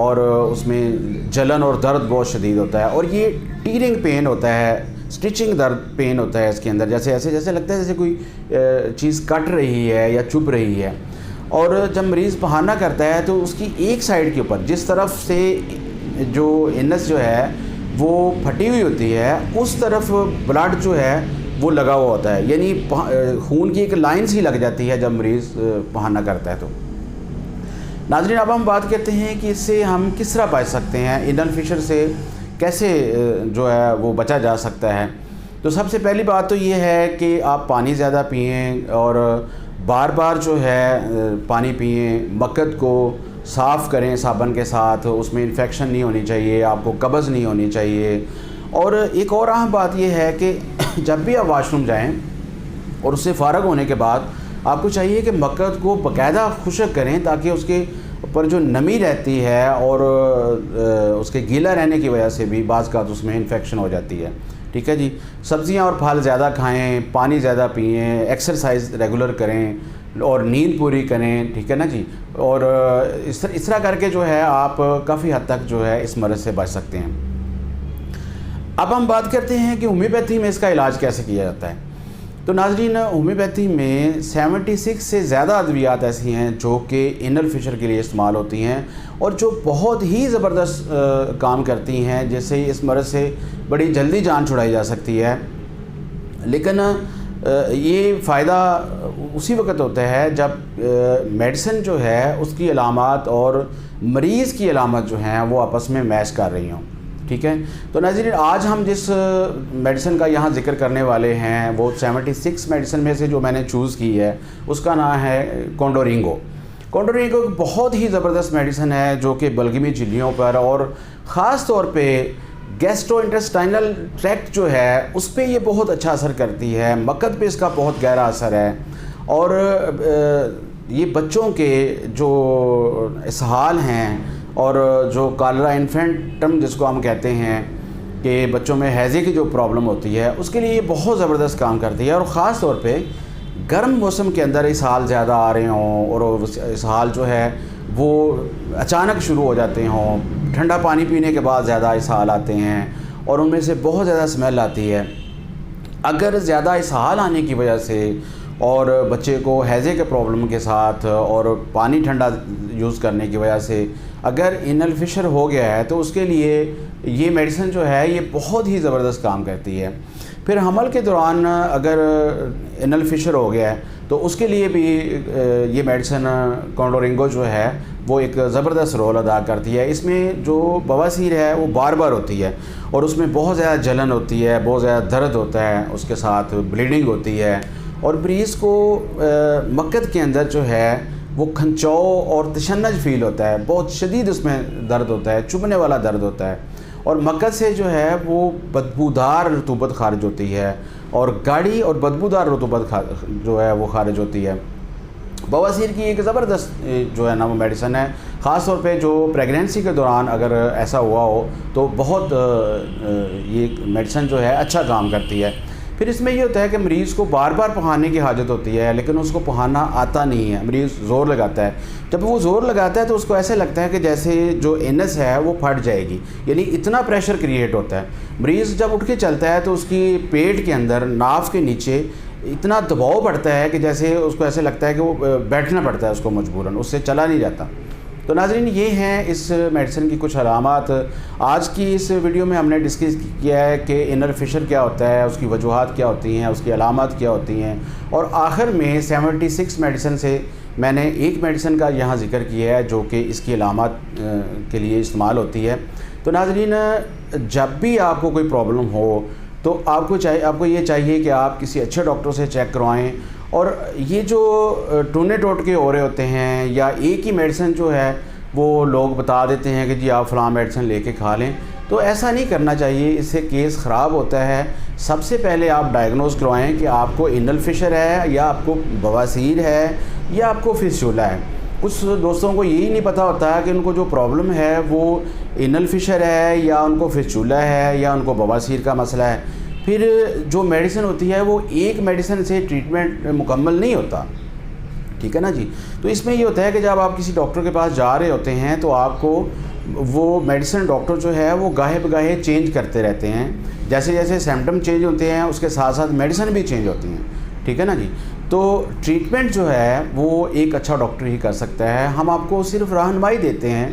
اور اس میں جلن اور درد بہت شدید ہوتا ہے، اور یہ ٹیرنگ پین ہوتا ہے، سٹچنگ درد پین ہوتا ہے اس کے اندر، جیسے لگتا ہے جیسے کوئی چیز کٹ رہی ہے یا چبھ رہی ہے۔ اور جب مریض بہانہ کرتا ہے تو اس کی ایک سائڈ کے اوپر جس طرف سے جو انس جو ہے وہ پھٹی ہوئی ہوتی ہے، اس طرف بلڈ جو ہے وہ لگا ہوا ہوتا ہے، یعنی خون کی ایک لائن سی لگ جاتی ہے جب مریض بہانہ کرتا ہے۔ تو ناظرین، اب ہم بات کرتے ہیں کہ اس سے ہم کس طرح بچ سکتے ہیں، انل فشر سے کیسے جو ہے وہ بچا جا سکتا ہے۔ تو سب سے پہلی بات تو یہ ہے کہ آپ پانی زیادہ پئیں، اور بار بار جو ہے پانی پئیں، مکد کو صاف کریں صابن کے ساتھ، اس میں انفیکشن نہیں ہونی چاہیے، آپ کو قبض نہیں ہونی چاہیے۔ اور ایک اور اہم بات یہ ہے کہ جب بھی آپ واش روم جائیں اور اس سے فارغ ہونے کے بعد آپ کو چاہیے کہ مکد کو باقاعدہ خشک کریں، تاکہ اس کے اوپر جو نمی رہتی ہے اور اس کے گیلا رہنے کی وجہ سے بھی بعض اوقات اس میں انفیکشن ہو جاتی ہے۔ ٹھیک ہے جی، سبزیاں اور پھل زیادہ کھائیں، پانی زیادہ پئیں، ایکسرسائز ریگولر کریں اور نیند پوری کریں، ٹھیک ہے نا جی۔ اور اس طرح کر کے جو ہے آپ کافی حد تک جو ہے اس مرض سے بچ سکتے ہیں۔ اب ہم بات کرتے ہیں کہ ہومیوپیتھی میں اس کا علاج کیسے کیا جاتا ہے۔ تو ناظرین، ہومیوپیتھی میں 76 سے زیادہ ادویات ایسی ہیں جو کہ انل فشر کے لیے استعمال ہوتی ہیں، اور جو بہت ہی زبردست کام کرتی ہیں، جس سے اس مرض سے بڑی جلدی جان چھڑائی جا سکتی ہے۔ لیکن یہ فائدہ اسی وقت ہوتا ہے جب میڈیسن جو ہے اس کی علامات اور مریض کی علامت جو ہیں وہ آپس میں میچ کر رہی ہوں۔ ٹھیک ہے، تو ناظرین، آج ہم جس میڈیسن کا یہاں ذکر کرنے والے ہیں وہ 76 میڈیسن میں سے جو میں نے چوز کی ہے اس کا نام ہے کونڈورینگو۔ کونڈورینگو ایک بہت ہی زبردست میڈیسن ہے جو کہ بلغمی جھلیوں پر اور خاص طور پہ گیسٹرو انٹسٹائنل ٹریکٹ جو ہے اس پہ یہ بہت اچھا اثر کرتی ہے، مکد پہ اس کا بہت گہرا اثر ہے۔ اور یہ بچوں کے جو اسہال ہیں اور جو کالرا انفینٹم جس کو ہم کہتے ہیں کہ بچوں میں ہیضے کی جو پرابلم ہوتی ہے اس کے لیے یہ بہت زبردست کام کرتی ہے۔ اور خاص طور پہ گرم موسم کے اندر اسہال زیادہ آ رہے ہوں اور اسہال جو ہے وہ اچانک شروع ہو جاتے ہوں، ٹھنڈا پانی پینے کے بعد زیادہ اسہال آتے ہیں اور ان میں سے بہت زیادہ اسمیل آتی ہے۔ اگر زیادہ اسہال آنے کی وجہ سے اور بچے کو ہیضے کے پرابلم کے ساتھ اور پانی ٹھنڈا یوز کرنے کی وجہ سے اگر انل فشر ہو گیا ہے تو اس کے لیے یہ میڈیسن جو ہے یہ بہت ہی زبردست کام کرتی ہے۔ پھر حمل کے دوران اگر انل فشر ہو گیا ہے تو اس کے لیے بھی یہ میڈیسن کونڈورینگو جو ہے وہ ایک زبردست رول ادا کرتی ہے۔ اس میں جو بواسیر ہے وہ بار بار ہوتی ہے اور اس میں بہت زیادہ جلن ہوتی ہے، بہت زیادہ درد ہوتا ہے، اس کے ساتھ بلیڈنگ ہوتی ہے، اور مریض کو مکد کے اندر جو ہے وہ کھنچاؤ اور تشنج فیل ہوتا ہے، بہت شدید اس میں درد ہوتا ہے، چبھنے والا درد ہوتا ہے، اور مکد سے جو ہے وہ بدبودار رطوبت خارج ہوتی ہے اور گاڑھی اور بدبودار رطوبت جو ہے وہ خارج ہوتی ہے۔ بواسیر کی ایک زبردست جو ہے نا وہ میڈیسن ہے، خاص طور پہ جو پریگنینسی کے دوران اگر ایسا ہوا ہو تو بہت یہ میڈیسن جو ہے اچھا کام کرتی ہے۔ پھر اس میں یہ ہوتا ہے کہ مریض کو بار بار پہانے کی حاجت ہوتی ہے لیکن اس کو پہانا آتا نہیں ہے، مریض زور لگاتا ہے۔ جب وہ زور لگاتا ہے تو اس کو ایسے لگتا ہے کہ جیسے جو انس ہے وہ پھٹ جائے گی، یعنی اتنا پریشر کریٹ ہوتا ہے۔ مریض جب اٹھ کے چلتا ہے تو اس کی پیٹ کے اندر ناف کے نیچے اتنا دباؤ پڑتا ہے کہ جیسے اس کو ایسے لگتا ہے کہ وہ بیٹھنا پڑتا ہے اس کو مجبوراً، اس سے چلا نہیں جاتا۔ تو ناظرین، یہ ہیں اس میڈیسن کی کچھ علامات۔ آج کی اس ویڈیو میں ہم نے ڈسکس کیا ہے کہ انل فشر کیا ہوتا ہے، اس کی وجوہات کیا ہوتی ہیں، اس کی علامات کیا ہوتی ہیں، اور آخر میں 76 میڈیسن سے میں نے ایک میڈیسن کا یہاں ذکر کیا ہے جو کہ اس کی علامات کے لیے استعمال ہوتی ہے۔ تو ناظرین، جب بھی آپ کو کوئی پرابلم ہو تو آپ کو یہ چاہیے کہ آپ کسی اچھے ڈاکٹر سے چیک کروائیں، اور یہ جو ٹونے ٹوٹکے ہو رہے ہوتے ہیں یا ایک ہی میڈیسن جو ہے وہ لوگ بتا دیتے ہیں کہ جی آپ فلاں میڈیسن لے کے کھا لیں، تو ایسا نہیں کرنا چاہیے، اس سے کیس خراب ہوتا ہے۔ سب سے پہلے آپ ڈائگنوز کروائیں کہ آپ کو انل فشر ہے یا آپ کو بواسیر ہے یا آپ کو فسچولا ہے۔ کچھ دوستوں کو یہی نہیں پتہ ہوتا کہ ان کو جو پرابلم ہے وہ انل فشر ہے یا ان کو فسچولا ہے یا ان کو بواسیر کا مسئلہ ہے۔ پھر جو میڈیسن ہوتی ہے وہ ایک میڈیسن سے ٹریٹمنٹ مکمل نہیں ہوتا، ٹھیک ہے نا جی۔ تو اس میں یہ ہوتا ہے کہ جب آپ کسی ڈاکٹر کے پاس جا رہے ہوتے ہیں تو آپ کو وہ میڈیسن ڈاکٹر جو ہے وہ گاہے بگاہے چینج کرتے رہتے ہیں، جیسے جیسے سمپٹم چینج ہوتے ہیں اس کے ساتھ ساتھ میڈیسن بھی چینج ہوتی ہیں، ٹھیک ہے نا جی۔ تو ٹریٹمنٹ جو ہے وہ ایک اچھا ڈاکٹر ہی کر سکتا ہے۔ ہم آپ کو صرف رہنمائی دیتے ہیں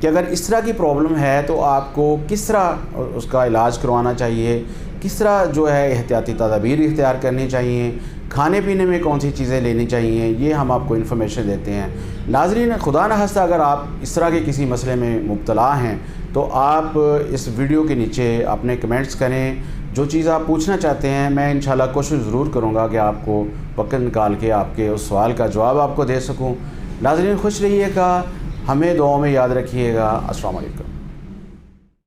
کہ اگر اس طرح کی پرابلم ہے تو آپ کو کس طرح اس کا علاج کروانا چاہیے، کس طرح جو ہے احتیاطی تدابیر اختیار کرنی چاہیے، کھانے پینے میں کون سی چیزیں لینی چاہیے، یہ ہم آپ کو انفارمیشن دیتے ہیں۔ ناظرین، خدا نخواستہ اگر آپ اس طرح کے کسی مسئلے میں مبتلا ہیں تو آپ اس ویڈیو کے نیچے اپنے کمنٹس کریں، جو چیز آپ پوچھنا چاہتے ہیں میں انشاءاللہ کوشش ضرور کروں گا کہ آپ کو وقت نکال کے آپ کے اس سوال کا جواب آپ کو دے سکوں۔ ناظرین خوش رہیے گا، ہمیں دعاؤں میں یاد رکھیے گا۔ السلام علیکم۔